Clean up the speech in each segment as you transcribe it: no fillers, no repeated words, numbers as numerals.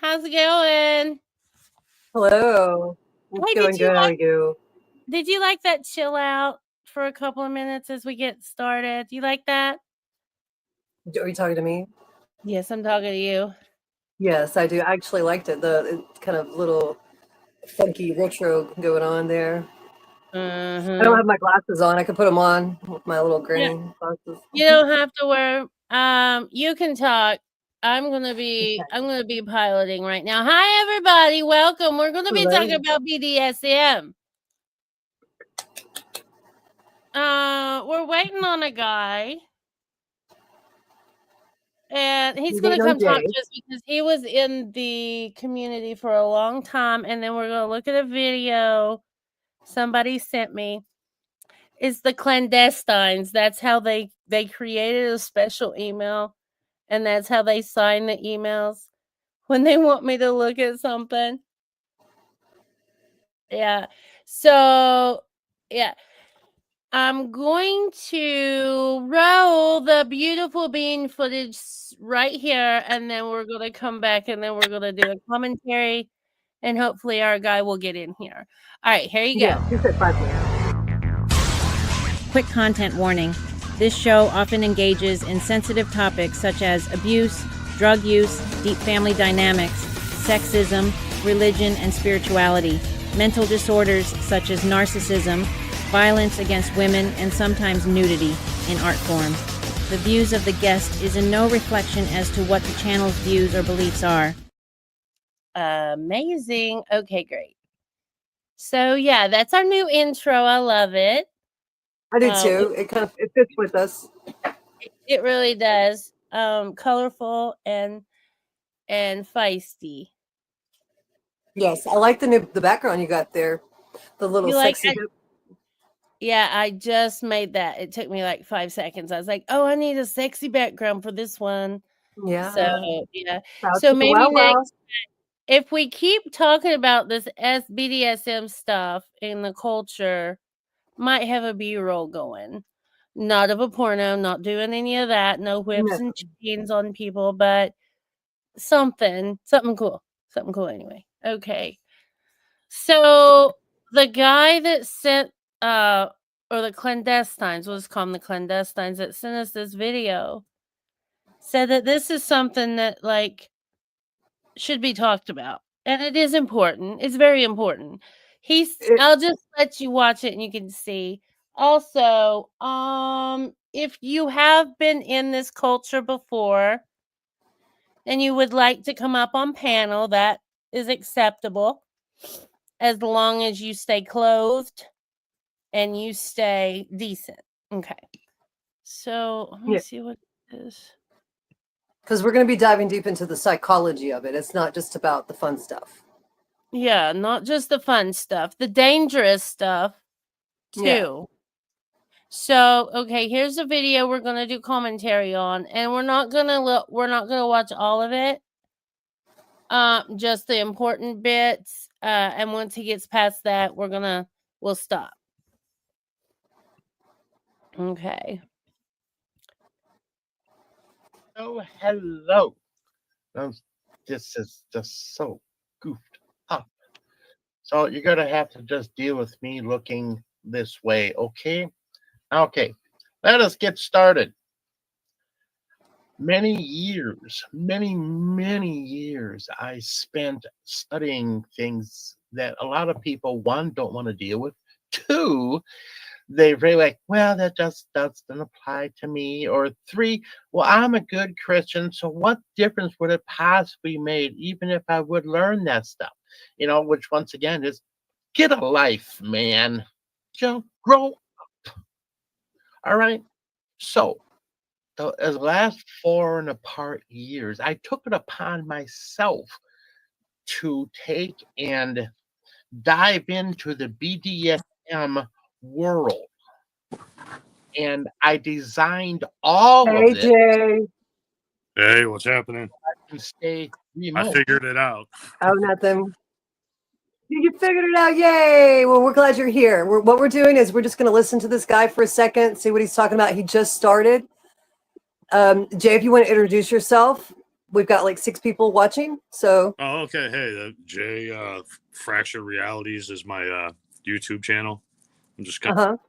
How's it going? Hello. It's Hey, going good. How are you? Did you like that chill out for a couple of minutes as we get started? Do you like that? Are you talking to me? Yes, I'm talking to you. Yes, I do. I actually liked it. The kind of little funky retro going on there. I don't have my glasses on. I could put them on with my little granny glasses. You don't have to wear. You can talk. I'm gonna be piloting right now. Hi, everybody. Welcome. We're gonna be talking about BDSM. We're waiting on a guy. And he's going to come talk to us because he was in the community for a long time. And then we're going to look at a video somebody sent me. It's the clandestines. That's how they created a special email. And that's how they sign the emails when they want me to look at something. Yeah. So, yeah. I'm going to roll the beautiful bean footage right here, and then we're going to come back, and then we're going to do a commentary, and hopefully our guy will get in here. All right, here you go. Quick content warning. This show often engages in sensitive topics such as abuse, drug use, deep family dynamics, sexism, religion and spirituality, mental disorders such as narcissism, violence against women, and sometimes nudity in art form. The views of the guest is in no reflection as to what the channel's views or beliefs are. Amazing. Okay, great. So, yeah, that's our new intro. I love it. I do too. It fits with us. It really does. Colorful and feisty. Yes, I like the background you got there. The little sexy. Yeah, I just made that. It took me like 5 seconds. I was like, "Oh, I need a sexy background for this one." Yeah. So, yeah. So maybe next if we keep talking about this BDSM stuff in the culture, might have a B-roll going. Not of a porno, not doing any of that, no whips and chains on people, but something cool. Something cool anyway. Okay. So the guy that sent or the clandestines, let's call them the clandestines that sent us this video, said that this is something that like should be talked about. And it is important. It's very important. I'll just let you watch it and you can see. Also, if you have been in this culture before and you would like to come up on panel, that is acceptable as long as you stay clothed and you stay decent. Okay. So let me see what it is. Because we're going to be diving deep into the psychology of it. It's not just about the fun stuff. Yeah, not just the fun stuff, the dangerous stuff too. Yeah. So, okay, here's a video we're going to do commentary on, and we're not going to watch all of it. Just the important bits, and once he gets past that, we'll stop. Okay. Oh, hello. This is just so goofed up. So you're going to have to just deal with me looking this way, okay? Okay, let us get started. Many years, many years, I spent studying things that a lot of people, one, don't want to deal with. Two, they really like, well, that just doesn't apply to me. Or three, well, I'm a good Christian, so what difference would it possibly make even if I would learn that stuff? Which once again is get a life, man. Grow up. All right. So the last 4 years, I took it upon myself to take and dive into the BDSM world. And I designed all of Hey, this Jay. Hey, what's happening? to stay I remote. figured it out. Oh, nothing. You figured it out. Yay. Well, we're glad you're here. What we're doing is we're just going to listen to this guy for a second, see what he's talking about. He just started. Jay, if you want to introduce yourself, we've got like 6 people watching. So. Oh, okay. Hey, Jay, Fracture Realities is my YouTube channel. I'm just going to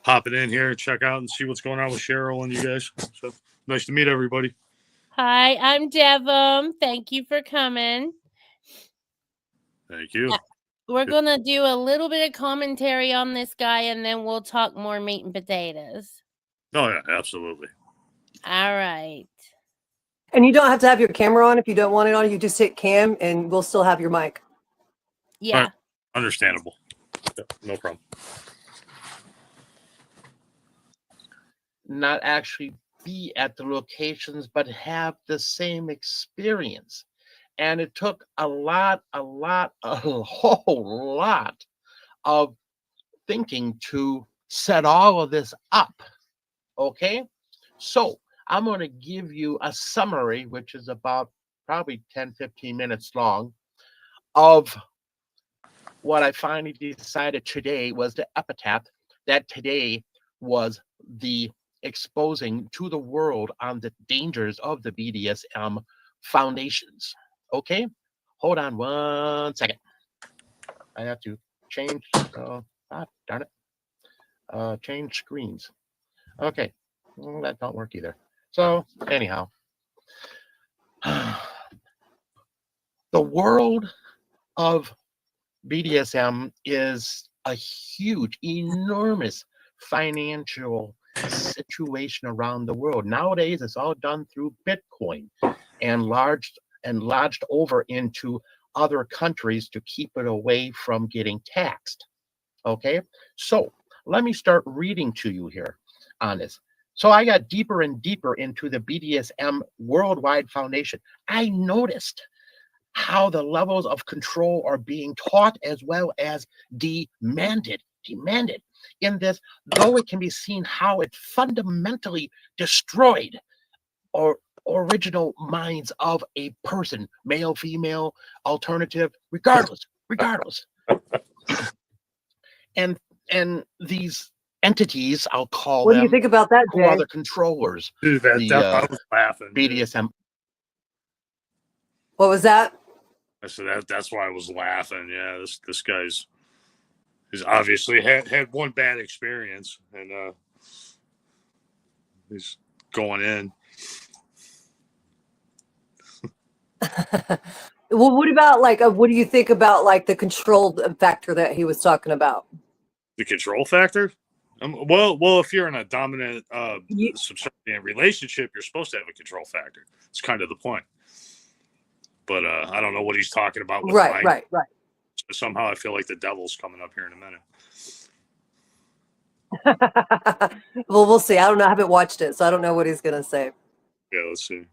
pop it in here, check out and see what's going on with CHERYL and you guys. So nice to meet everybody. Hi, I'm JEVIM. Thank you for coming. Thank you. We're going to do a little bit of commentary on this guy, and then we'll talk more meat and potatoes. Oh, yeah, absolutely. All right. And you don't have to have your camera on if you don't want it on. You just hit cam, and we'll still have your mic. Yeah. Right. Understandable. Yeah, no problem. Not actually be at the locations, but have the same experience. And it took a whole lot of thinking to set all of this up. Okay? So I'm going to give you a summary, which is about probably 10, 15 minutes long, of what I finally decided today was the epitaph, that today was the exposing to the world on the dangers of the BDSM foundations. Okay, hold on 1 second. I have to change. Darn it. Change screens. Okay, that don't work either. So anyhow, the world of BDSM is a huge, enormous financial situation around the world. Nowadays, it's all done through Bitcoin and lodged over into other countries to keep it away from getting taxed. Okay, so let me start reading to you here on this. So I got deeper and deeper into the BDSM Worldwide Foundation. I noticed how the levels of control are being taught as well as demanded in this, though it can be seen how it fundamentally destroyed or original minds of a person, male, female, alternative, regardless. And these entities, I'll call What them, do you think about that, who Jay? are the controllers, Dude, I was laughing. BDSM. What was that? I said that's why I was laughing. Yeah, this guy's obviously had one bad experience and he's going in. Well, what about what do you think about the control factor that he was talking about? The control factor? Well, if you're in a dominant subservient relationship, you're supposed to have a control factor. It's kind of the point. But I don't know what he's talking about with right. Somehow I feel like the devil's coming up here in a minute. Well, we'll see. I don't know. I haven't watched it, so I don't know what he's going to say. Yeah, let's see.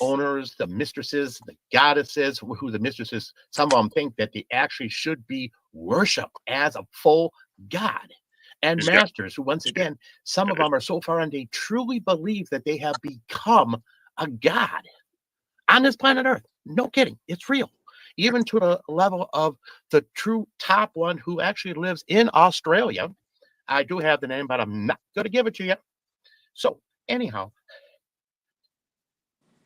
Owners, the mistresses, the goddesses, who the mistresses, some of them think that they actually should be worshipped as a full god. And masters, who once again, some of them are so far and they truly believe that they have become a god on this planet Earth. No kidding. It's real. Even to the level of the true top one who actually lives in Australia. I do have the name, but I'm not going to give it to you. So anyhow,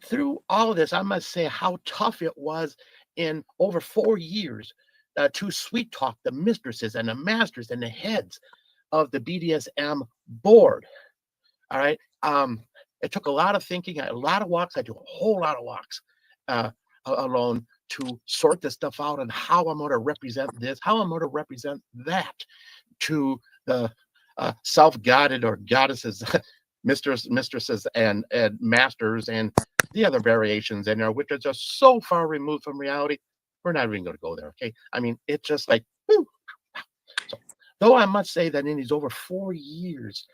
through all of this, I must say how tough it was in over 4 years to sweet talk the mistresses and the masters and the heads of the BDSM board. All right. It took a lot of thinking, a lot of walks. I do a whole lot of walks alone to sort this stuff out and how I'm going to represent this, how I'm going to represent that to the self-guided or goddesses, mistresses and masters and the other variations in there, which are just so far removed from reality. We're not even going to go there. Okay. I mean, it's just like, whew. So, though I must say that in these over 4 years,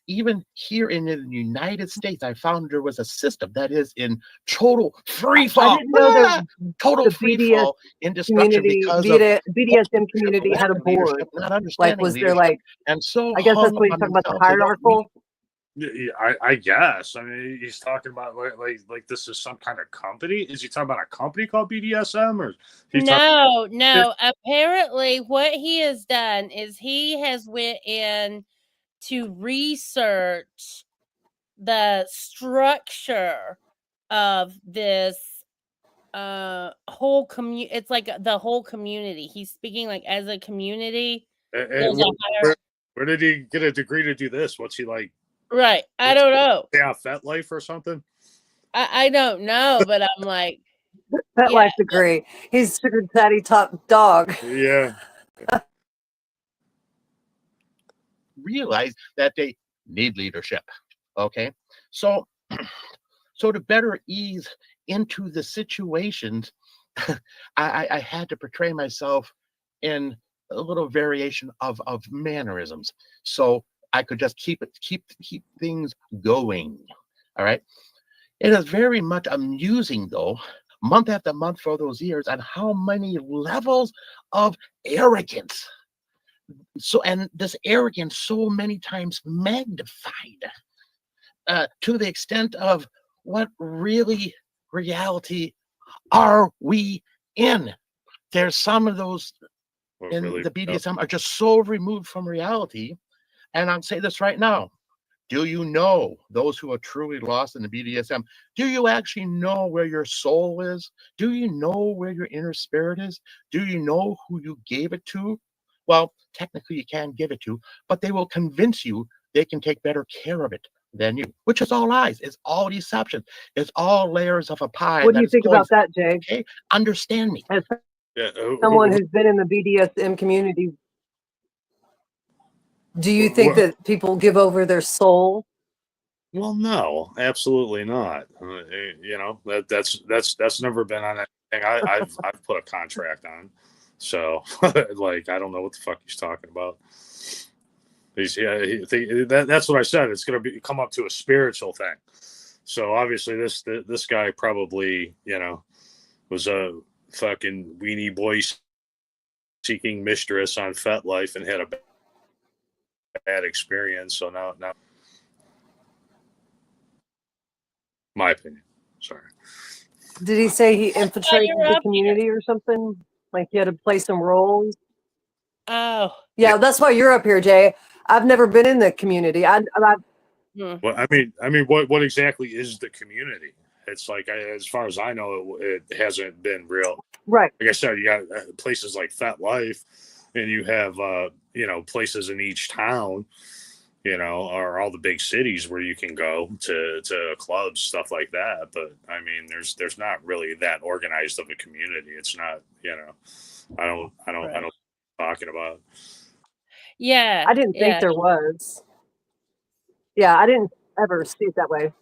even here in the United States, I found there was a system that is in total free fall. I didn't know total free fall in destruction because of BDSM community had a board. Not understanding like, was leadership, there like? and so I guess that's what he's on talking about, the themselves, they don't hierarchical. I guess. I mean, he's talking about like this is some kind of company. Is he talking about a company called BDSM, or no? Apparently, what he has done is he has went in to research the structure of this whole community. It's like the whole community. He's speaking like as a community. Where did he get a degree to do this? What's he like? Right. I don't know. Yeah, FetLife or something? I don't know, but I'm like, FetLife degree. He's sugar daddy top dog. Yeah. Realize that they need leadership. Okay. So to better ease into the situations, I had to portray myself in a little variation of mannerisms. So I could just keep things going. All right. It is very much amusing, though, month after month for those years, and how many levels of arrogance. So, and this arrogance so many times magnified to the extent of what really reality are we in? There's some of those in the BDSM are just so removed from reality. And I'll say this right now. Do you know, those who are truly lost in the BDSM, do you actually know where your soul is? Do you know where your inner spirit is? Do you know who you gave it to? Well, technically you can give it to, but they will convince you they can take better care of it than you, which is all lies. It's all deception. It's all layers of a pie. What do you think about that, Jay? Okay? Understand me. As someone who's been in the BDSM community, do you think that people give over their soul? Well, no, absolutely not. You know, that's never been on anything I've put a contract on. So, like, I don't know what the fuck he's talking about. That's what I said. It's going to come up to a spiritual thing. So obviously, this guy probably, you know, was a fucking weenie boy seeking mistress on FetLife and had a bad experience. So now, my opinion. Sorry. Did he say he infiltrated the community or something? Like he had to play some roles? Oh, yeah, that's why you're up here, Jay. I've never been in the community. Well, I mean, what exactly is the community? It's like, as far as I know, it hasn't been real. Right. Like I said, you got places like FetLife, and you have, you know, places in each town, you know, or all the big cities where you can go to clubs, stuff like that. But I mean, there's not really that organized of a community. It's not, you know, I don't know what I'm talking about. Yeah. I didn't think there was. Yeah, I didn't ever see it that way.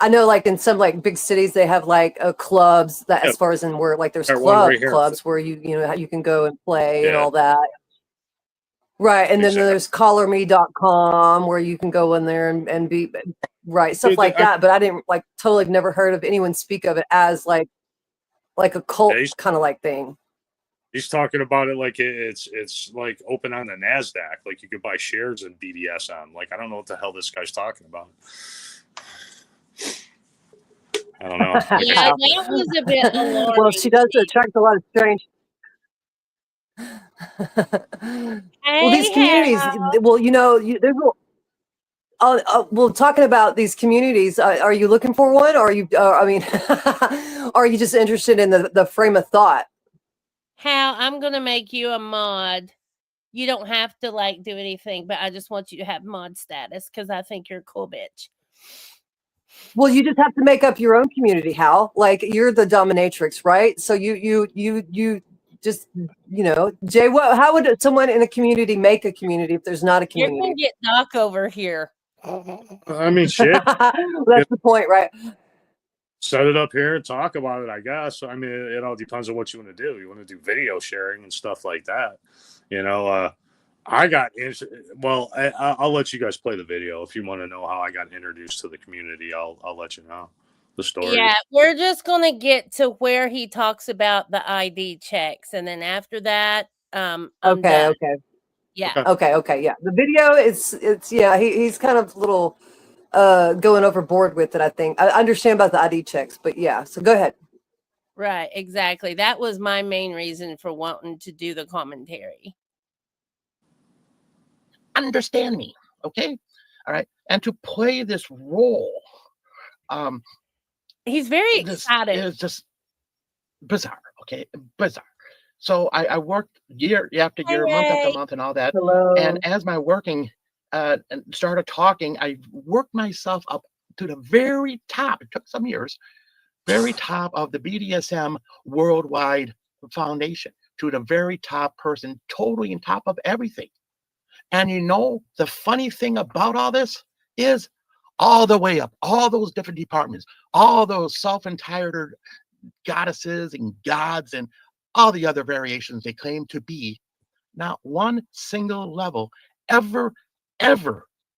I know, like in some like big cities, they have like clubs that, as far as in where like there's clubs where you know you can go and play and all that. Right, and then there's collarme.com where you can go in there and be stuff like that. But I didn't like totally never heard of anyone speak of it as like a cult kind of like thing. He's talking about it like it's like open on the NASDAQ, like you could buy shares in BDSM. Like, I don't know what the hell this guy's talking about. I don't know. Yeah, that was a bit alarming. Well, she does attract a lot of strange. Well, these communities, well, there's well, talking about these communities, are you looking for one, or are you? I mean, are you just interested in the frame of thought? Hal, I'm gonna make you a mod. You don't have to do anything, but I just want you to have mod status because I think you're a cool bitch. Well, you just have to make up your own community, Hal. Like, you're the dominatrix, right? So you just Jay. How would someone in a community make a community if there's not a You're community? gonna get Doc over here. I mean, shit. That's the point, right? Set it up here and talk about it, I guess. I mean, it all depends on what you want to do. You want to do video sharing and stuff like that. I got I'll let you guys play the video if you want to know how I got introduced to the community. I'll let you know the story. Yeah, we're just gonna get to where he talks about the ID checks, and then after that, I'm done. Okay. Yeah. Okay. Yeah. The video it's he's kind of a little going overboard with it, I think. I understand about the ID checks, but yeah. So go ahead. Right, exactly. That was my main reason for wanting to do the commentary. Understand me, okay? All right. And to play this role, he's very excited. It's just bizarre, okay? Bizarre. So I worked year after year, month after month, and all that. Hello. And as my working started talking, I worked myself up to the very top. It took some years. Very top of the BDSM worldwide foundation, to the very top person, totally on top of everything. And the funny thing about all this is all the way up, all those different departments, all those self-entitled goddesses and gods and all the other variations they claim to be, not one single level ever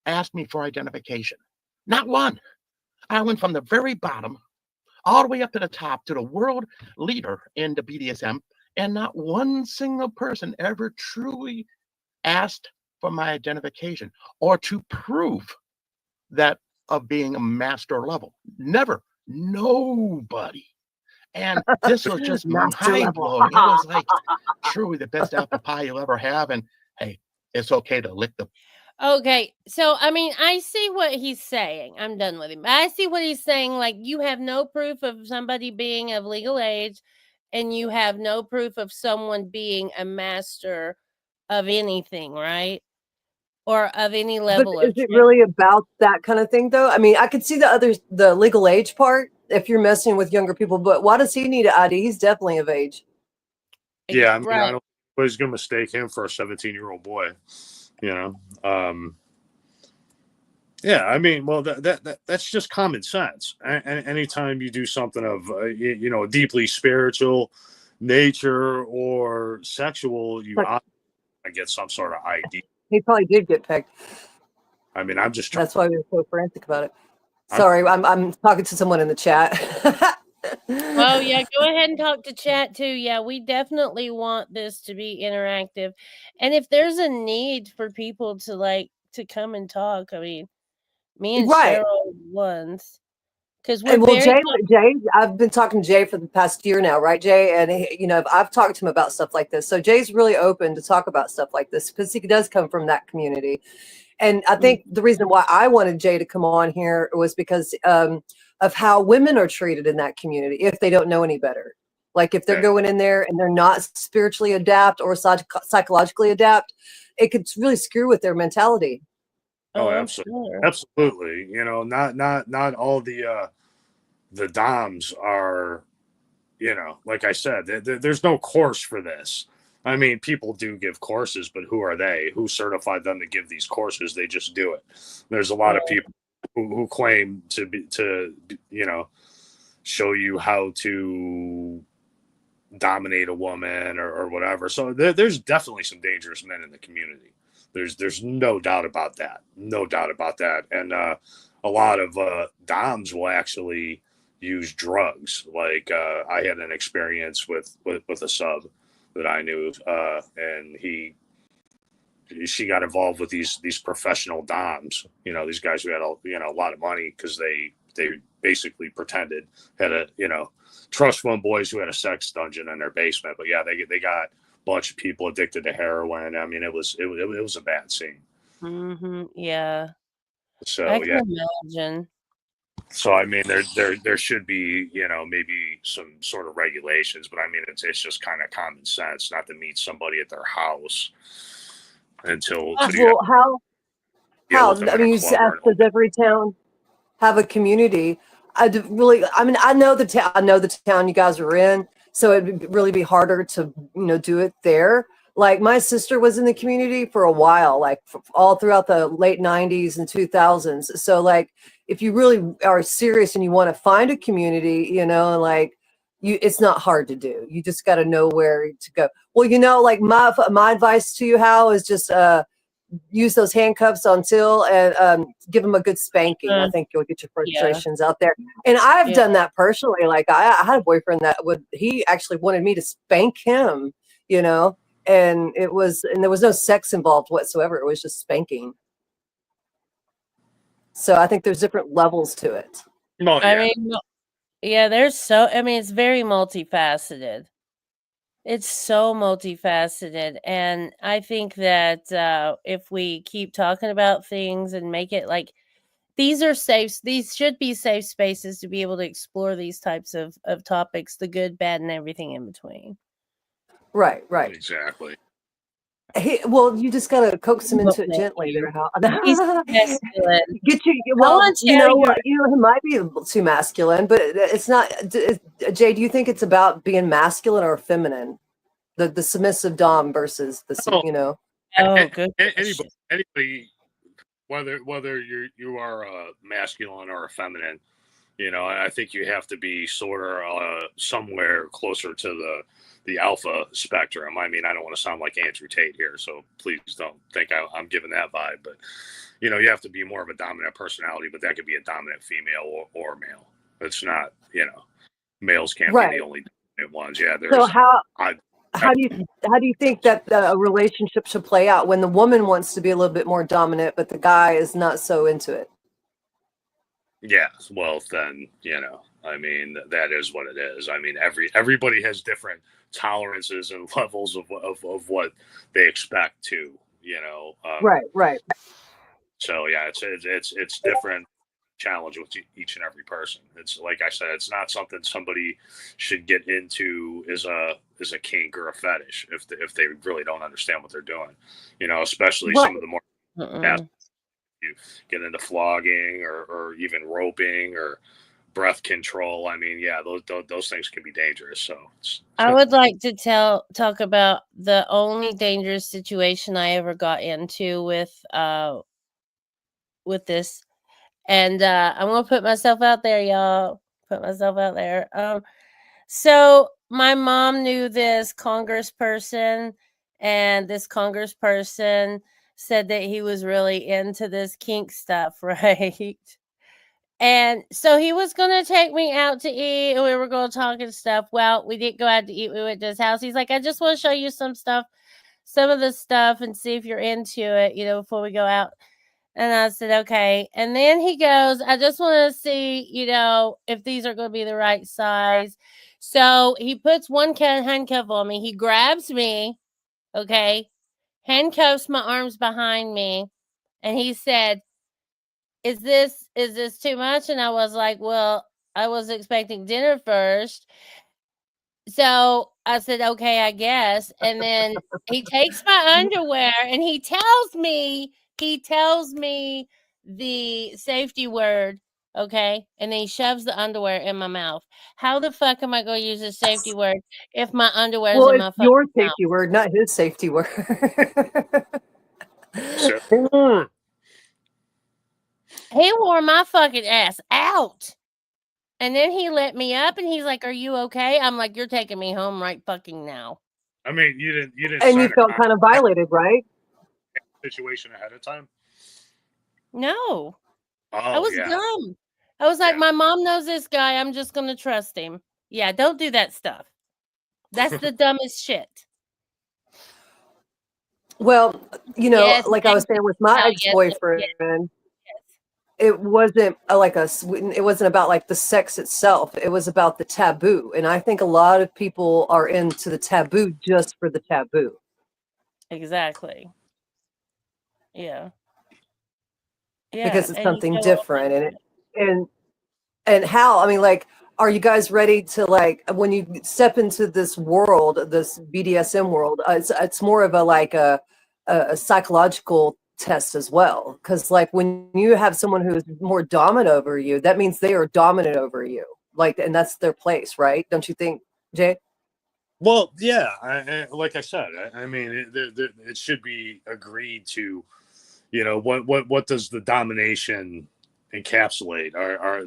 asked me for identification. Not one. I went from the very bottom all the way up to the top, to the world leader in the BDSM, and not one single person ever truly asked for my identification or to prove that of being a master level. Never. Nobody. And this was just mind-blowing. It was like truly the best apple pie you'll ever have. And hey, it's okay to lick the... Okay, so I mean, I see what he's saying. I'm done with him. I see what he's saying. Like, you have no proof of somebody being of legal age, and you have no proof of someone being a master of anything, right? Or of any level. But is it really about that kind of thing, though? I mean, I could see the legal age part if you're messing with younger people, but why does he need an ID? He's definitely of age. Yeah, I mean, I don't think anybody's gonna mistake him for a 17-year-old boy. Yeah, I mean, well, that's just common sense. And anytime you do something of a deeply spiritual nature or sexual, you get some sort of ID. He probably did get pegged. I mean, I'm just that's why we were so frantic about it. Sorry, I'm talking to someone in the chat. Oh yeah, go ahead and talk to chat too. Yeah, we definitely want this to be interactive, and if there's a need for people to come and talk, I mean, me and Cheryl ones, because Jay, I've been talking to Jay for the past year now, right, Jay? And I've talked to him about stuff like this. So Jay's really open to talk about stuff like this because he does come from that community. And I think the reason why I wanted Jay to come on here was because of how women are treated in that community if they don't know any better. Like if they're going in there and they're not spiritually adept or psychologically adept, it could really screw with their mentality. Oh, absolutely. Not all the DOMs are, like I said, there's no course for this. I mean, people do give courses, but who are they? Who certified them to give these courses? They just do it. There's a lot of people who claim to show you how to dominate a woman or whatever. So there's definitely some dangerous men in the community. There's no doubt about that. No doubt about that. And a lot of DOMs will actually use drugs. Like I had an experience with a sub that I knew, and she got involved with these professional DOMs. These guys who had a lot of money because they basically pretended had a trust fund boys who had a sex dungeon in their basement. But yeah, they got bunch of people addicted to heroin. I mean, it was a bad scene. Yeah. So I can imagine. So I mean, there should be, you know, maybe some sort of regulations, but I mean, it's just kind of common sense not to meet somebody at their house until well, how them I in a mean, you club asked, does every town have a community? I mean, I know the town you guys are in, so it'd really be harder to, do it there. Like my sister was in the community for a while, like all throughout the late 90s and 2000s. So like, if you really are serious and you want to find a community, it's not hard to do. You just got to know where to go. Well, like my advice to you, Hal, is just, use those handcuffs on Till and give him a good spanking. I think you'll get your frustrations out there. And I've done that personally. Like I had a boyfriend that he actually wanted me to spank him, and there was no sex involved whatsoever. It was just spanking. So I think there's different levels to it. Oh, yeah. I mean, it's very multifaceted. It's so multifaceted, and I think that if we keep talking about things and make it like these should be safe spaces to be able to explore these types of topics, the good, bad, and everything in between. Right. Exactly. Well, you just gotta coax him into it gently there, Hal. He's masculine. He might be too masculine, but it's not. Jay, do you think it's about being masculine or feminine? The submissive dom versus the good anybody, whether you are masculine or a feminine, I think you have to be sort of somewhere closer to the alpha spectrum. I mean, I don't want to sound like Andrew Tate here, so please don't think I'm giving that vibe. But you have to be more of a dominant personality, but that could be a dominant female or male. It's not, males can't be the only dominant ones. Yeah, there's. So how do you think that a relationship should play out when the woman wants to be a little bit more dominant, but the guy is not so into it? Yeah, well then, I mean, that is what it is. I mean, everybody has different tolerances and levels of what they expect to, Right. So yeah, it's different challenge with each and every person. It's like I said, it's not something somebody should get into as a kink or a fetish if they really don't understand what they're doing, especially some of the more you get into flogging or even roping or breath control. I mean, yeah, those things can be dangerous. So I would like to talk about the only dangerous situation I ever got into with this. And I'm gonna put myself out there, y'all. Put myself out there. So my mom knew this congressperson, and this congressperson said that he was really into this kink stuff, right? And so he was gonna take me out to eat, and we were gonna talk and stuff. Well, we didn't go out to eat. We went to his house. He's like, I just want to show you some of the stuff, and see if you're into it, before we go out. And I said, okay. And then he goes, I just want to see, if these are going to be the right size. So he puts one handcuff on me. He grabs me, okay, handcuffs my arms behind me. And he said, is this too much? And I was like, well, I was expecting dinner first. So I said, okay, I guess. And then he takes my underwear and he tells me the safety word, okay? And then he shoves the underwear in my mouth. How the fuck am I going to use a safety word if my underwear is in my fucking mouth? Your safety word, not his safety word. He wore my fucking ass out. And then he let me up and he's like, are you okay? I'm like, you're taking me home right fucking now. I mean, you didn't and you felt kind of violated, right? Situation ahead of time? No. I was dumb. I was like, my mom knows this guy. I'm just going to trust him. Yeah, don't do that stuff. That's the dumbest shit. Well, like I was saying with my ex-boyfriend, it wasn't it wasn't about like the sex itself. It was about the taboo. And I think a lot of people are into the taboo just for the taboo. Exactly. Yeah. Yeah, Because it's and you something know, different. And how, I mean, like, are you guys ready to, like, when you step into this world, this BDSM world, it's more of a psychological test as well. Because, like, when you have someone who is more dominant over you, that means they are dominant over you. Like, and that's their place, right? Don't you think, Jay? Well, yeah. Like I said, I mean, it should be agreed to. You know, what does the domination encapsulate?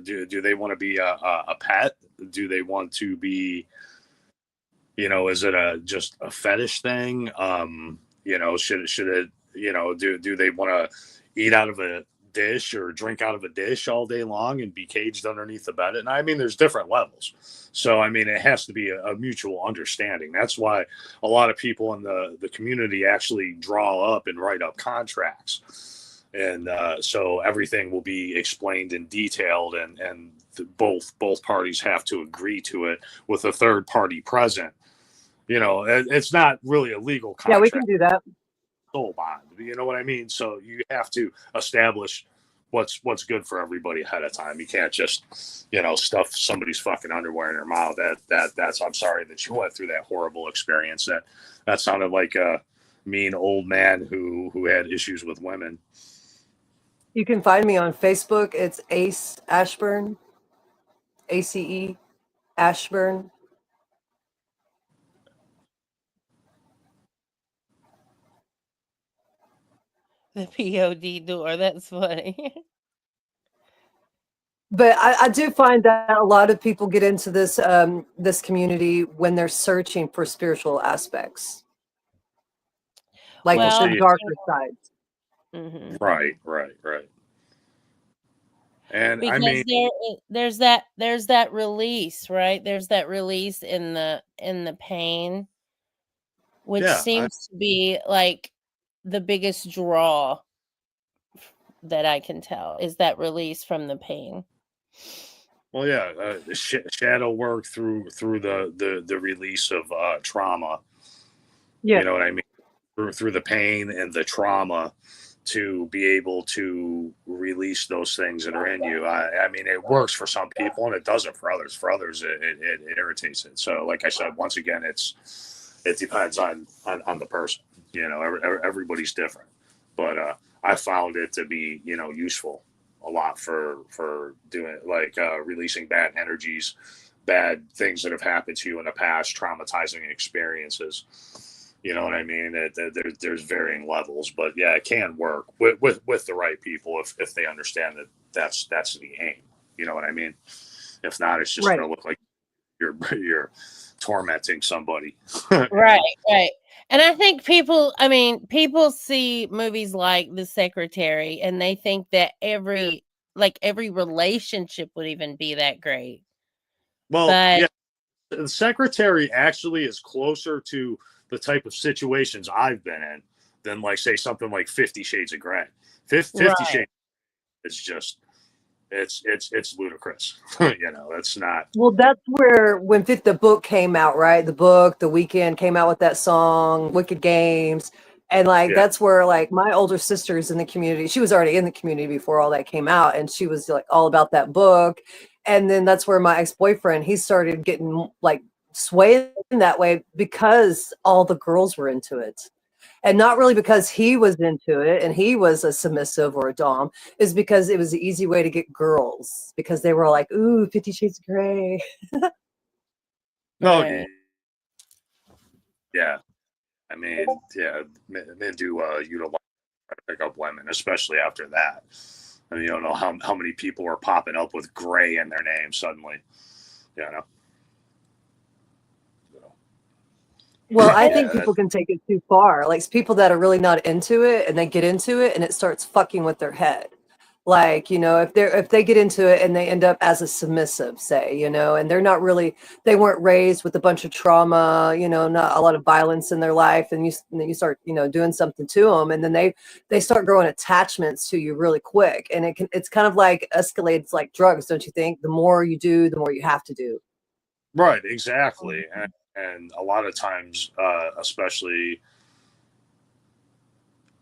Do they want to be a pet? Do they want to be, is it just a fetish thing? Should it, do they want to eat out of a dish or drink out of a dish all day long and be caged underneath the bed? And I mean, there's different levels. So, I mean, it has to be a mutual understanding. That's why a lot of people in the community actually draw up and write up contracts. And so everything will be explained and detailed, and both parties have to agree to it with a third party present. It's not really a legal contract. Yeah, we can do that. Soul bond. You know what I mean? So you have to establish what's good for everybody ahead of time. You can't just, stuff somebody's fucking underwear in their mouth. That's I'm sorry that you went through that horrible experience. That sounded like a mean old man who had issues with women. You can find me on Facebook. It's Ace Ashburn, ACE Ashburn. the POD door. That's funny. But I do find that a lot of people get into this community when they're searching for spiritual aspects, like Well, the darker sides. mm-hmm. Right. And Because I mean, there's that release, right? There's that release in the pain, which seems to be like the biggest draw that I can tell, is that release from the pain. Well, yeah, shadow work through the release of trauma. Yeah. You know what I mean? Through the pain and the trauma, to be able to release those things that are in you. I mean, it works for some people and it doesn't for others. For others, it irritates it. So, like I said, once again, it depends on the person. Everybody's different, but I found it to be useful a lot for doing like releasing bad energies, bad things that have happened to you in the past, traumatizing experiences. You know what I mean? There's varying levels, but yeah, it can work with the right people if they understand that that's the aim. You know what I mean? If not, it's just going to look like you're tormenting somebody. Right. And I think people see movies like The Secretary and they think that every relationship would even be that great. Well, yeah, The Secretary actually is closer to the type of situations I've been in than, like, say, something like 50 Shades of Grey. 50 Shades is just it's ludicrous. That's not. Well, that's where when the book came out, right? The book, The Weeknd came out with that song, Wicked Games. And that's where my older sister's in the community. She was already in the community before all that came out. And she was like all about that book. And then that's where my ex-boyfriend, he started getting swayed that way because all the girls were into it. And not really because he was into it and he was a submissive or a dom, is because it was an easy way to get girls because they were like, ooh, 50 Shades of Grey. No, yeah. I mean, yeah, men do utilize to pick up women, especially after that. I mean, you don't know how many people are popping up with Gray in their name suddenly. Well, I think people can take it too far. Like people that are really not into it and they get into it and it starts fucking with their head. Like, if they get into it and they end up as a submissive, say, and they're not really, they weren't raised with a bunch of trauma, not a lot of violence in their life, and you start, doing something to them, and then they start growing attachments to you really quick, and it's kind of like escalates like drugs, don't you think? The more you do, the more you have to do. Right, exactly. And a lot of times, especially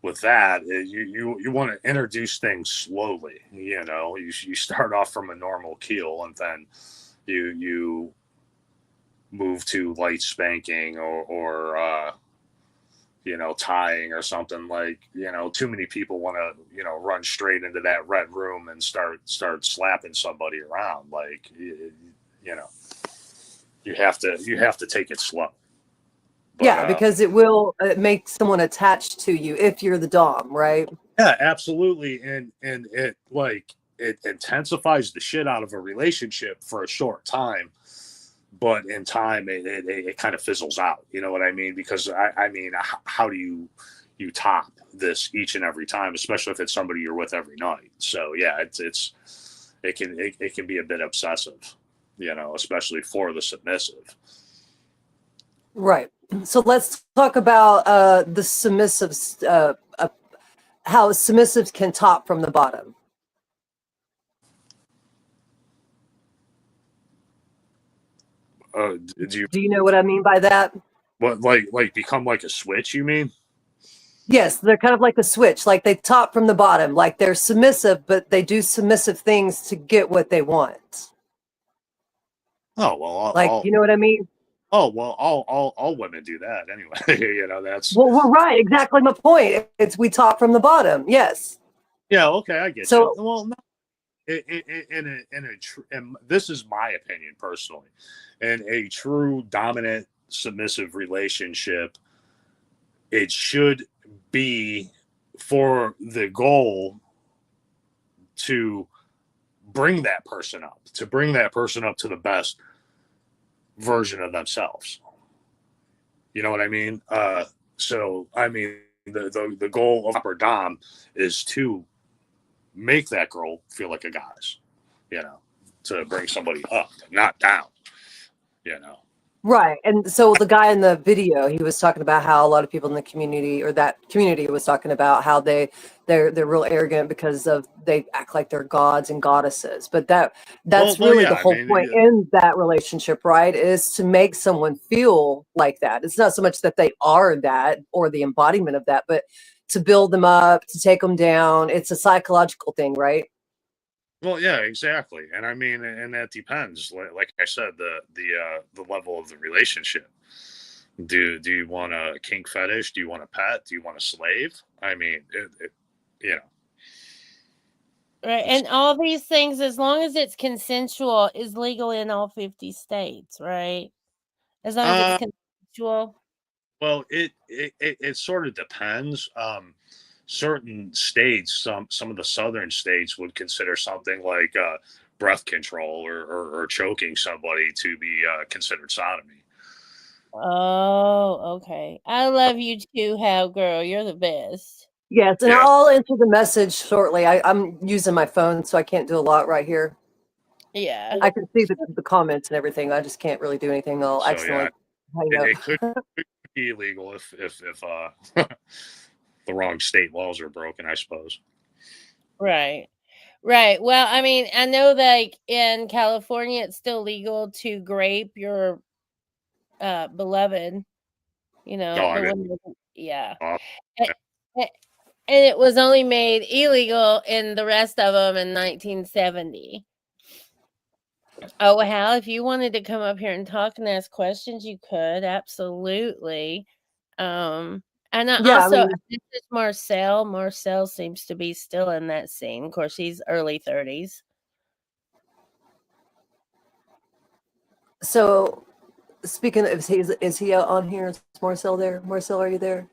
with that, you want to introduce things slowly. You start off from a normal keel, and then you move to light spanking or tying or something. Like, too many people want to run straight into that red room and start slapping somebody around. Like, you have to take it slow. But, yeah, because it will make someone attached to you if you're the dom, right? Yeah, absolutely. And it intensifies the shit out of a relationship for a short time, but in time it kind of fizzles out. You know what I mean? Because I mean, how do you top this each and every time, especially if it's somebody you're with every night? So yeah, it can be a bit obsessive, especially for the submissive. Right. So let's talk about the submissives, how submissives can top from the bottom. Do you know what I mean by that? What, like become like a switch, you mean? Yes, they're kind of like a switch. Like they top from the bottom. Like they're submissive, but they do submissive things to get what they want. Oh well, you know what I mean? Oh well, all women do that anyway. That's well, we're right. Exactly my point. It's we top from the bottom. Yes. Yeah. Okay, I get you. Well, no, and this is my opinion personally. In a true dominant submissive relationship, it should be for the goal to bring that person up, to the best version of themselves. You know what I mean? So I mean, the goal of upper dom is to make that girl feel like a goddess, to bring somebody up, not down, Right. And so the guy in the video, he was talking about how a lot of people in the community, or that community, was talking about how they're real arrogant because they act like they're gods and goddesses. But that's really the whole point in that relationship, right? Is to make someone feel like that. It's not so much that they are that or the embodiment of that, but to build them up, to take them down. It's a psychological thing, right? Well, yeah, exactly. And I mean, and that depends. Like I said, the level of the relationship. Do you want a kink fetish? Do you want a pet? Do you want a slave? I mean, Right. And all these things, as long as it's consensual, is legal in all 50 states, right? As long as it's consensual. Well, it sort of depends. Certain states, some of the southern states would consider something like breath control or choking somebody to be considered sodomy. Oh, okay. I love you too, How Girl. You're the best. Yes, and I'll answer the message shortly. I'm using my phone, so I can't do a lot right here. Yeah. I can see the comments and everything. I just can't really do anything. I'll accidentally it could be illegal if the wrong state laws are broken, I suppose. Right. Right. Well, I mean, I know like in California, it's still legal to grape your beloved, yeah. And it was only made illegal in the rest of them in 1970. Oh, Hal, if you wanted to come up here and talk and ask questions, you could. Absolutely. And this is Marcel. Marcel seems to be still in that scene. Of course, he's early 30s. So, speaking of, is he on here? Is Marcel there? Marcel, are you there?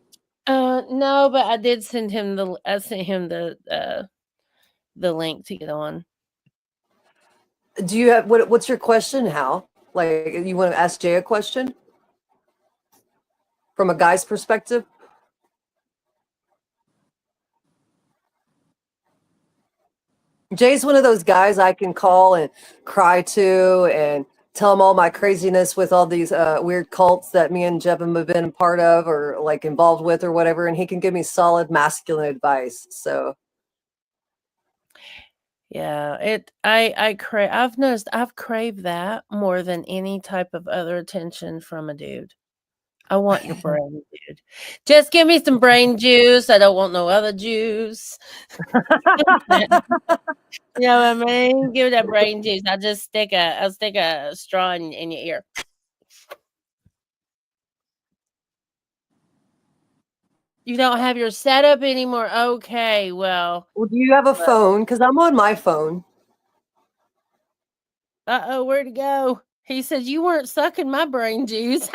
No, but I did send him the link to get on. Do you have what's your question, Hal? Like, you want to ask Jay a question from a guy's perspective? Jay's one of those guys I can call and cry to and tell him all my craziness with all these weird cults that me and JEVIM have been part of or like involved with or whatever, and he can give me solid masculine advice. So yeah, I've noticed I've craved that more than any type of other attention from a dude. I want your brain, dude. Just give me some brain juice. I don't want no other juice. You know what I mean? Give me that brain juice. I'll stick a straw in your ear. You don't have your setup anymore. Okay, well. Well, do you have a phone? Because I'm on my phone. Uh-oh, where'd he go? He said you weren't sucking my brain juice.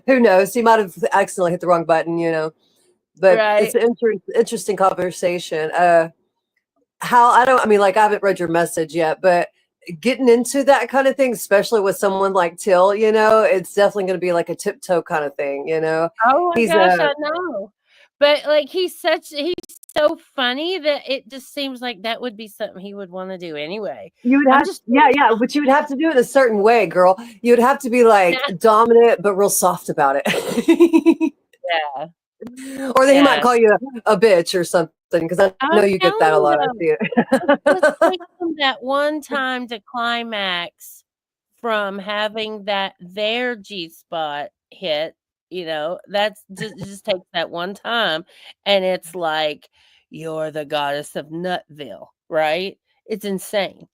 Who knows? He might have accidentally hit the wrong button, you know. But Right. it's an interesting conversation. I mean, like, I haven't read your message yet, but getting into that kind of thing, especially with someone like Till, you know, it's definitely going to be like a tiptoe kind of thing, you know. Oh my He's gosh, I know. But like he's so funny that it just seems like that would be something he would want to do anyway. you would I'm have, just yeah, but you would have to do it a certain way, girl. You would have to be like dominant, but real soft about it. yeah. Or then he might Yeah. call you a bitch or something, because I know you get that a lot. I see It just it. took them that one time to climax from having their G spot hit, you know, that's just takes that one time, and it's like, "You're the goddess of Nutville," right? It's insane.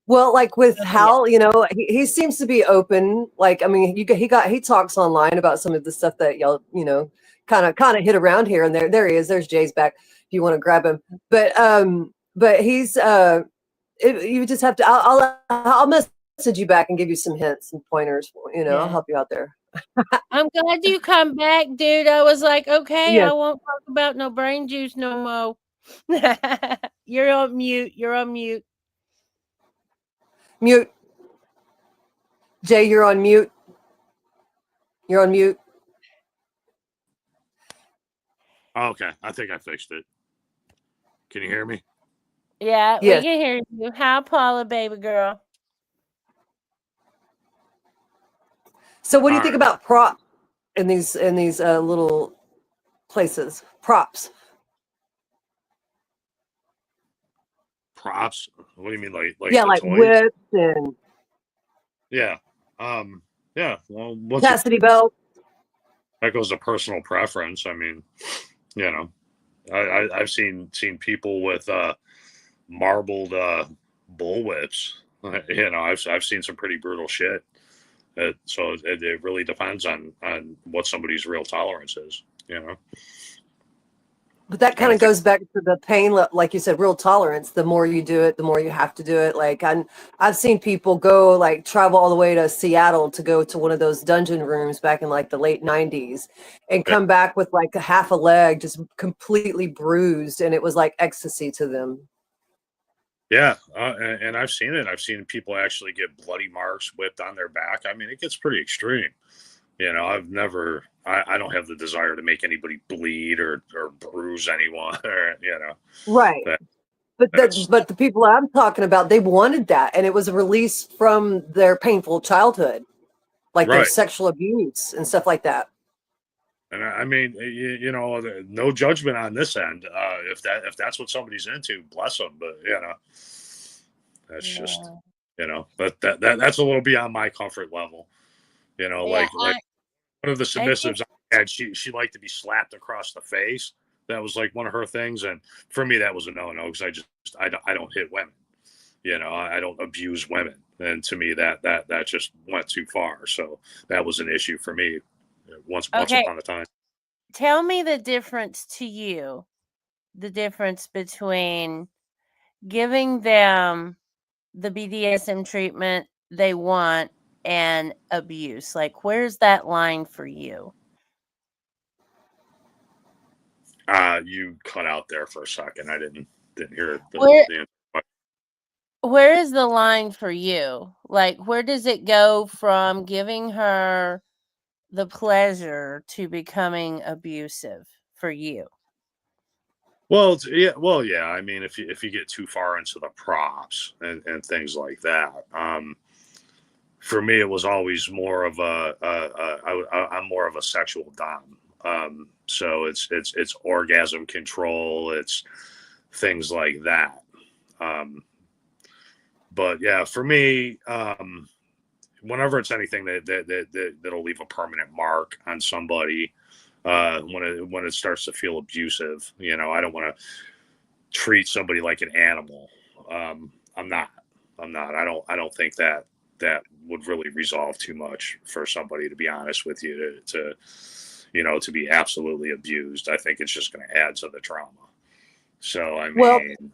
Well, like with Yeah. Hal, you know, he seems to be open. Like, I mean, he talks online about some of the stuff that y'all, you know, kind of hit around here and there. There he is. There's Jay's back. If you want to grab him, but he's you just have to. I'll message you back and give you some hints and pointers. You know, I'll Yeah. help you out there. I'm glad you come back, dude. I was like, "Okay, Yes. I won't talk about no brain juice no more." You're on mute. You're on mute. Mute. Jay, you're on mute. You're on mute. Okay, I think I fixed it. Can you hear me? Yeah, we Yes. can hear you. Hi, Paula, baby girl. So, what do you All think right. about props in these little places? Props. Props? What do you mean, like Yeah, the like toys? whips and Yeah. Yeah. Well, once it chastity belt. that goes to personal preference. I mean, you know, I've seen people with marbled bullwhips. You know, I've seen some pretty brutal shit. So it really depends on what somebody's real tolerance is. You know. But that I kind don't of think. goes back to the pain, like you said, real tolerance. The more you do it, the more you have to do it. Like I've seen people go like travel all the way to Seattle to go to one of those dungeon rooms back in like the late 90s and come back with like a half a leg just completely bruised, and it was like ecstasy to them. Yeah, and I've seen it. I've seen people actually get bloody marks whipped on their back. I mean, it gets pretty extreme. You know, I don't have the desire to make anybody bleed or bruise anyone, or, you know, Right. that, that's But the people I'm talking about, they wanted that, and it was a release from their painful childhood, like their right. sexual abuse and stuff like that. And I mean, you know, no judgment on this end. If that's what somebody's into, bless them. But you know, that's just, Yeah. you know, but that's a little beyond my comfort level. You know, Yeah, like one of the I think submissives I had, she liked to be slapped across the face. That was like one of her things, and for me, that was a no because I don't hit women. You know, I don't abuse women, and to me, that just went too far. So that was an issue for me. Once okay. upon a time. Tell me the difference to you, the difference between giving them the BDSM treatment they want and abuse. Like, where's that line for you? You cut out there for a second. I didn't hear Where the where is the line for you? Like, where does it go from giving her the pleasure to becoming abusive for you? Yeah. I mean, if you get too far into the props and things like that, for me, it was always more of I'm more of a sexual dom. So it's orgasm control, it's things like that. But yeah, for me, whenever it's anything that'll leave a permanent mark on somebody, when it starts to feel abusive, I don't want to treat somebody like an animal. I'm not. I don't think that would really resolve too much for somebody, to be honest with you, to be absolutely abused. I think it's just going to add to the trauma. So I mean,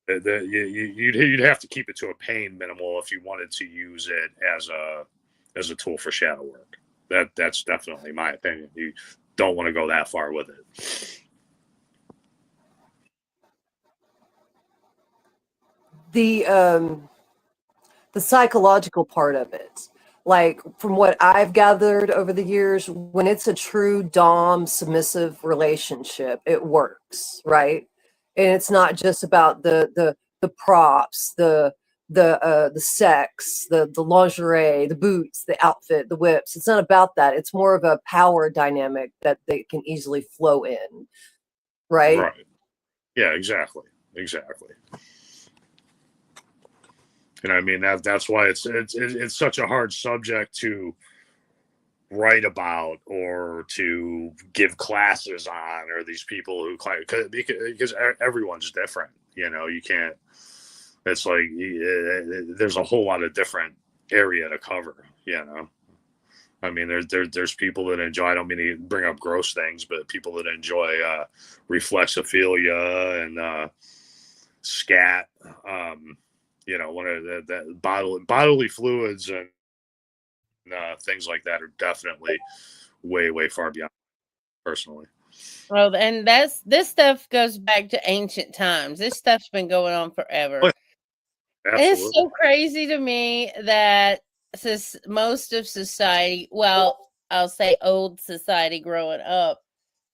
you'd have to keep it to a pain minimal if you wanted to use it as a tool for shadow work. That's definitely my opinion. You don't want to go that far with it. The psychological part of it, like from what I've gathered over the years, when it's a true dom submissive relationship, it works, right? And it's not just about the props, the sex, the lingerie, the boots, the outfit, the whips. It's not about that. It's more of a power dynamic that they can easily flow in, right? Right. Yeah, exactly. And I mean that's why it's such a hard subject to write about or to give classes on, or these people who because everyone's different. You can't. It's like there's a whole lot of different area to cover. I mean, there's people that enjoy. I don't mean to bring up gross things, but people that enjoy reflexophilia and scat. One of the bodily fluids and things like that are definitely way far beyond personally. Well, and this stuff goes back to ancient times. This stuff's been going on forever. Oh, yeah. It's so crazy to me that most of society, well, I'll say old society growing up,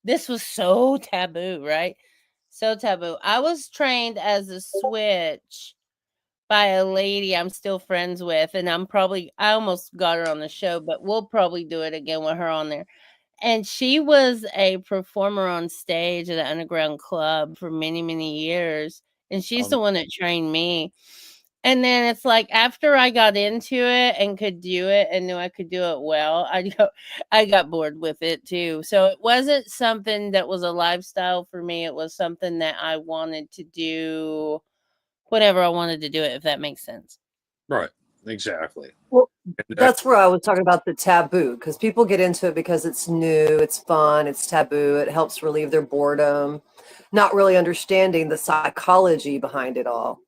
this was so taboo, right? So taboo. I was trained as a switch by a lady I'm still friends with, and I almost got her on the show, but we'll probably do it again with her on there. And she was a performer on stage at an underground club for many, many years. And she's the one that trained me. And then it's like after I got into it and could do it and knew I could do it well, I got bored with it too. So it wasn't something that was a lifestyle for me. It was something that I wanted to do whenever I wanted to do it, if that makes sense. Right. Exactly. Well, that's where I was talking about the taboo, because people get into it because it's new, it's fun, it's taboo, it helps relieve their boredom, not really understanding the psychology behind it all.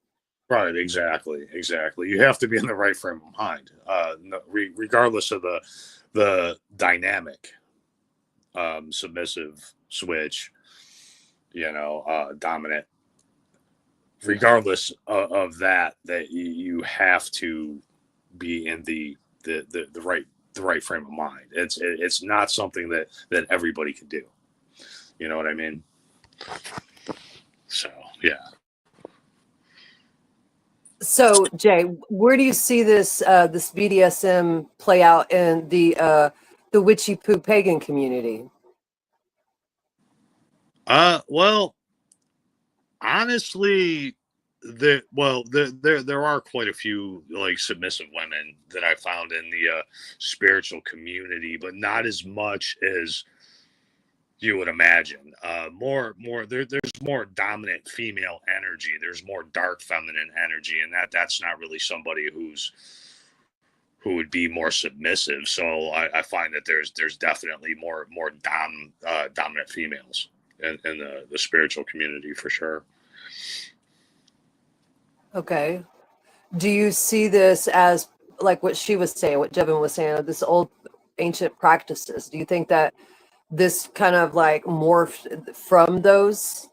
Right, exactly. You have to be in the right frame of mind, regardless of the dynamic, submissive, switch, dominant. Regardless of that you have to be in the right frame of mind. It's not something that everybody can do. You know what I mean? So yeah. So Jay, where do you see this this BDSM play out in the witchy poo pagan community? Well, honestly, there are quite a few like submissive women that I found in the spiritual community, but not as much as you would imagine. There's more dominant female energy. There's more dark feminine energy, and that's not really somebody who would be more submissive. So I find that there's definitely more dominant females in the spiritual community for sure. Okay. Do you see this as like what she was saying, what JEVIM was saying, this old ancient practices? Do you think that this kind of like morphed from those?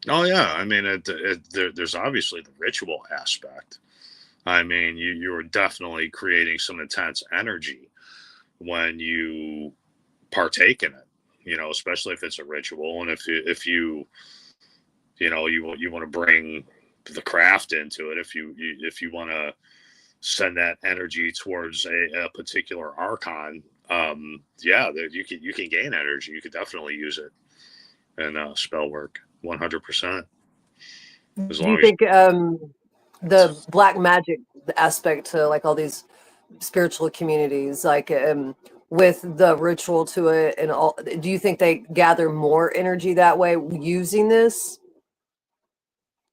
Oh yeah, I mean, there's obviously the ritual aspect. I mean, you were definitely creating some intense energy when you partake in it. especially if it's a ritual, and if you want to bring the craft into it, if you want to send that energy towards a particular archon, you can gain energy. You could definitely use it in spell work, 100%. Do you think the black magic aspect to like all these spiritual communities, like with the ritual to it and all, do you think they gather more energy that way using this?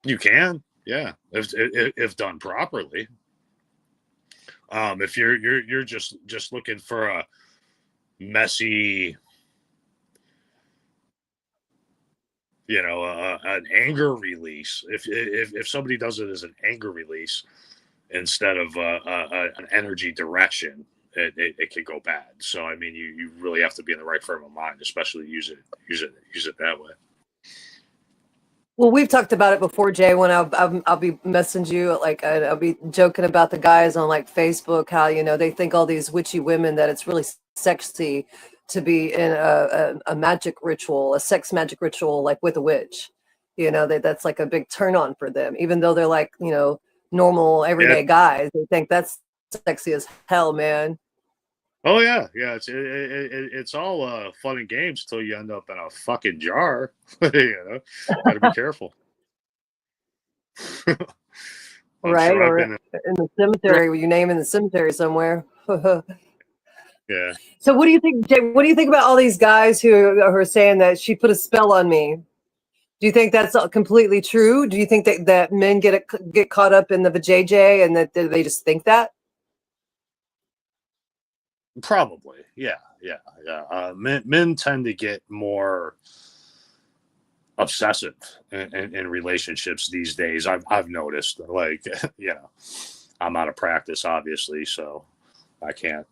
You can, yeah, if done properly. If you're just looking for a messy, an anger release, if somebody does it as an anger release instead of an energy direction, it could go bad. So I mean, you really have to be in the right frame of mind, especially use it that way. Well, we've talked about it before, Jay. When I'll be messaging you, like I'll be joking about the guys on like Facebook, how they think all these witchy women that it's really sexy to be in a magic ritual, a sex magic ritual, like with a witch. That's like a big turn on for them, even though they're like normal everyday guys. They think that's sexy as hell, man. Oh yeah. It's all fun and games till you end up in a fucking jar. Gotta be careful. Right, sure or in the cemetery, where you name in the cemetery somewhere. Yeah. So what do you think, Jay? What do you think about all these guys who are saying that she put a spell on me? Do you think that's completely true? Do you think that men get caught up in the vajayjay and that they just think that? Probably, yeah. Men tend to get more obsessive in relationships these days. I've noticed, like, I'm out of practice, obviously, so I can't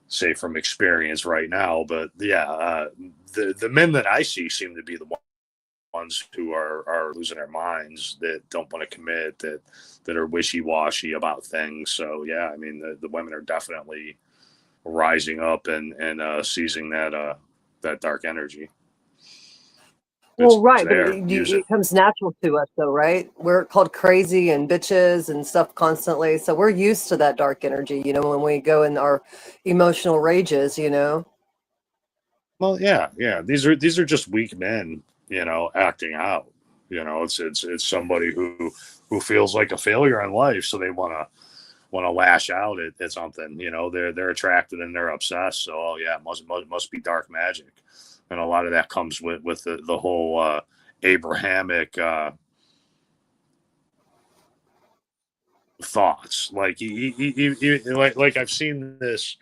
say from experience right now. But yeah, the men that I see seem to be the ones who are losing their minds, that don't want to commit, that are wishy-washy about things. So yeah, I mean, the women are definitely rising up and seizing that dark energy. Well, right, but it comes natural to us, though, right? We're called crazy and bitches and stuff constantly, so we're used to that dark energy. When we go in our emotional rages. Well, yeah. These are just weak men, acting out. It's somebody who feels like a failure in life, so they want to lash out at something. They're attracted and they're obsessed. So, oh yeah, it must be dark magic. And a lot of that comes with the whole Abrahamic thoughts. Like like I've seen this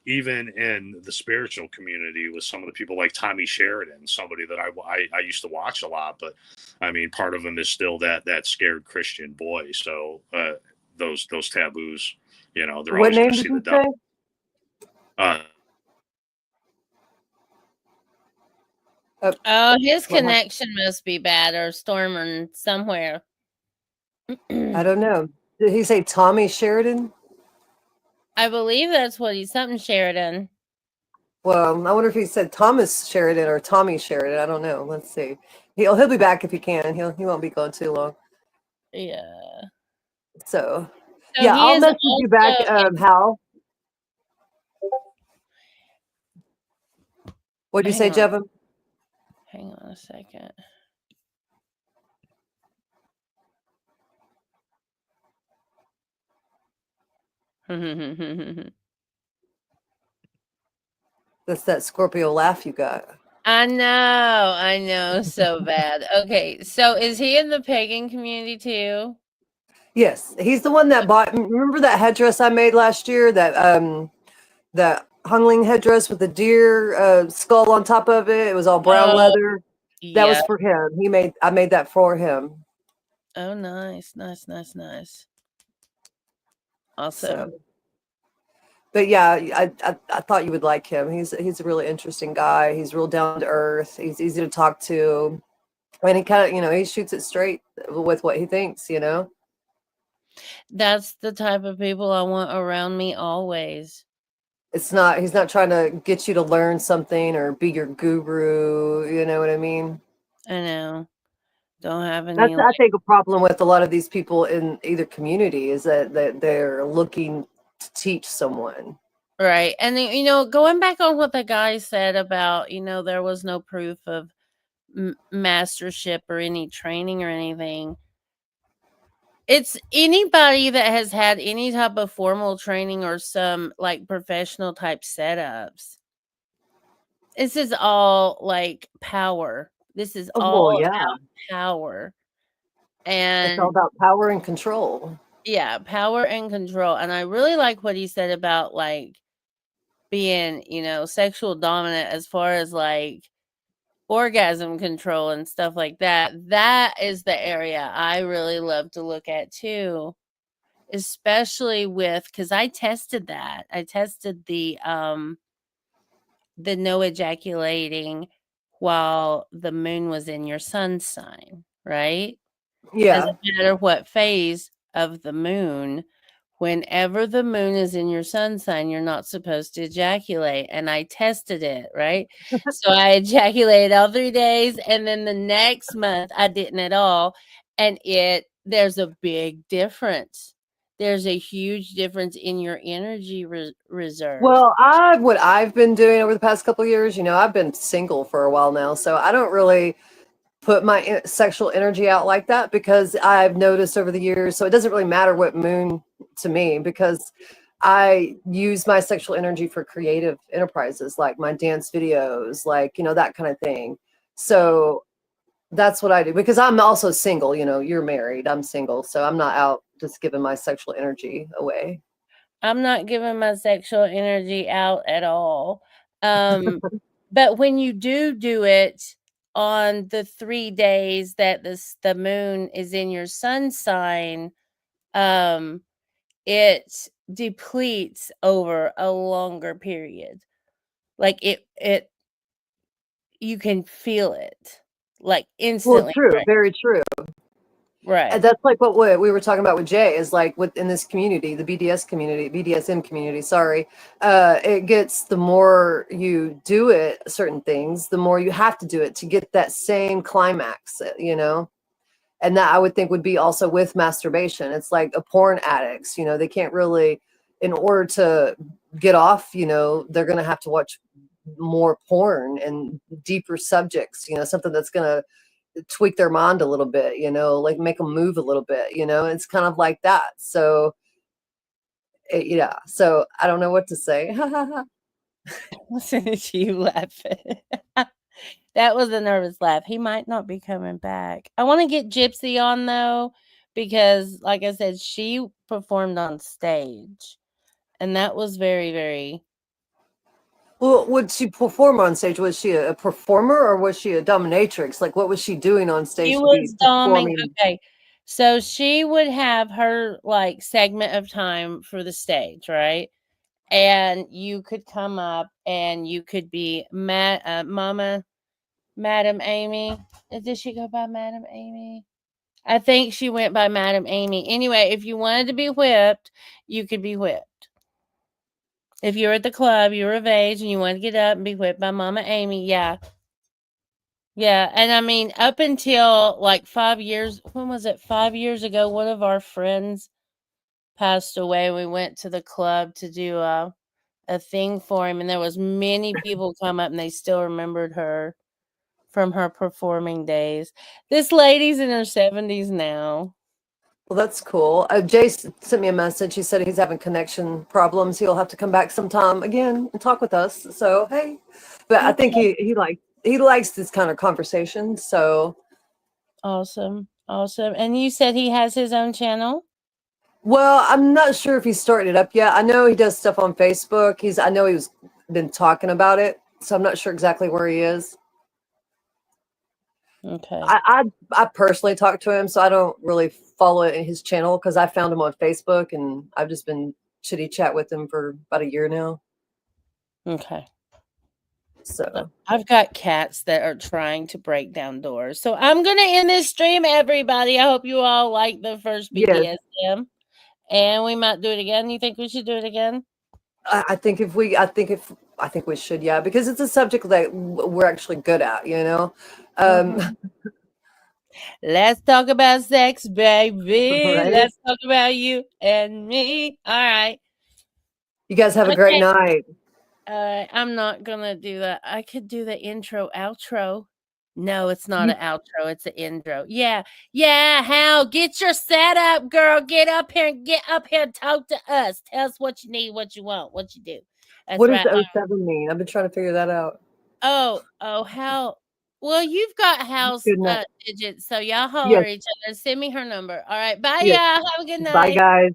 even in the spiritual community with some of the people like Tommy Sheridan, somebody that I used to watch a lot. But I mean, part of him is still that scared Christian boy. So those taboos, they're what always name going to see the devil. His connection must be bad or storming somewhere. I don't know. Did he say Tommy Sheridan? I believe that's what he's something Sheridan. Well, I wonder if he said Thomas Sheridan or Tommy Sheridan. I don't know. Let's see. He'll be back if he can. He won't be gone too long. Yeah. So yeah, I'll message you back, Hal. What'd you say, JEVIM? Hang on a second. That's that Scorpio laugh you got. I know so bad. Okay, so is he in the pagan community too? Yes, he's the one that bought. Remember that headdress I made last year? That hungling headdress with the deer skull on top of it. It was all brown leather. That was for him. I made that for him. Oh, nice. Awesome. So, but yeah, I thought you would like him. He's a really interesting guy. He's real down to earth. He's easy to talk to, and he kind of he shoots it straight with what he thinks. That's the type of people I want around me always. He's not trying to get you to learn something or be your guru. You know what I mean? I know. Don't have any. That's, I think, a problem with a lot of these people in either community is that they're looking to teach someone. Right. And then, going back on what the guy said about, there was no proof of mastership or any training or anything. It's anybody that has had any type of formal training or some like professional type setups. This is all like power. This is all about power. And it's all about power and control. Yeah, power and control. And I really like what he said about like being, sexual dominant as far as like orgasm control and stuff like that. That is the area I really love to look at too, especially because I tested that. I tested the no ejaculating while the moon was in your sun sign, right? Yeah. Doesn't matter what phase of the moon. Whenever the moon is in your sun sign, you're not supposed to ejaculate. And I tested it, right? So I ejaculated all 3 days. And then the next month, I didn't at all. And there's a big difference. There's a huge difference in your energy reserve. Well, what I've been doing over the past couple of years, I've been single for a while now. So I don't really put my sexual energy out like that because I've noticed over the years, so it doesn't really matter what moon to me because I use my sexual energy for creative enterprises like my dance videos, like, that kind of thing. So that's what I do because I'm also single, you're married, I'm single. So I'm not out just giving my sexual energy away. I'm not giving my sexual energy out at all. But when you do it on the 3 days that the moon is in your sun sign, it depletes over a longer period. Like it you can feel it like instantly. Well, true, right? very true. Right. And that's like what we were talking about with Jay is like within this community, the BDSM community, sorry. It gets, the more you do it, certain things, the more you have to do it to get that same climax, And that I would think would be also with masturbation. It's like a porn addicts, they can't really, in order to get off, they're going to have to watch more porn and deeper subjects, something that's going to tweak their mind a little bit, like make them move a little bit, it's kind of like that. So yeah, so I don't know what to say. Listen to you laughing. That was a nervous laugh. He might not be coming back. I want to get Gypsy on though, because like I said, she performed on stage and that was very, very. Well, would she perform on stage? Was she a performer or was she a dominatrix? Like, what was she doing on stage? She To was be performing? Okay. So she would have her like segment of time for the stage, right? And you could come up and you could be Madam Amy. Did she go by Madam Amy? I think she went by Madam Amy. Anyway, if you wanted to be whipped, you could be whipped. If you're at the club, you're of age, and you want to get up and be whipped by Mama Amy, yeah. Yeah, and I mean, up until like 5 years, when was it? 5 years ago, one of our friends passed away. We went to the club to do a thing for him, and there was many people come up, and they still remembered her from her performing days. This lady's in her 70s now. Well, that's cool. Jay sent me a message. He said he's having connection problems. He'll have to come back sometime again and talk with us. So hey, but I think he likes this kind of conversation. So awesome. And you said he has his own channel? Well, I'm not sure if he's starting it up yet. I know he does stuff on Facebook. I know he's been talking about it. So I'm not sure exactly where he is. Okay. I personally talked to him, so I don't really follow his channel because I found him on Facebook and I've just been chitty chat with him for about a year now. Okay. So I've got cats that are trying to break down doors. So I'm going to end this stream, everybody. I hope you all like the first BDSM. Yes. And we might do it again. You think we should do it again? I think we should, yeah, because it's a subject that we're actually good at, you know. Let's talk about sex, baby. Right? Let's talk about you and me. All right. You guys have a great night. I'm not gonna do that. I could do the intro, outro. No, it's not an outro. It's an intro. Yeah, Hal, get your setup, girl. Get up here and talk to us. Tell us what you need, what you want, what you do. That's What right. does 07 mean? I've been trying to figure that out. Oh, Hal. Well, you've got Hal's digits, so y'all holler Yes. at each other. Send me her number. All right, bye, Yes. y'all. Have a good night. Bye, guys.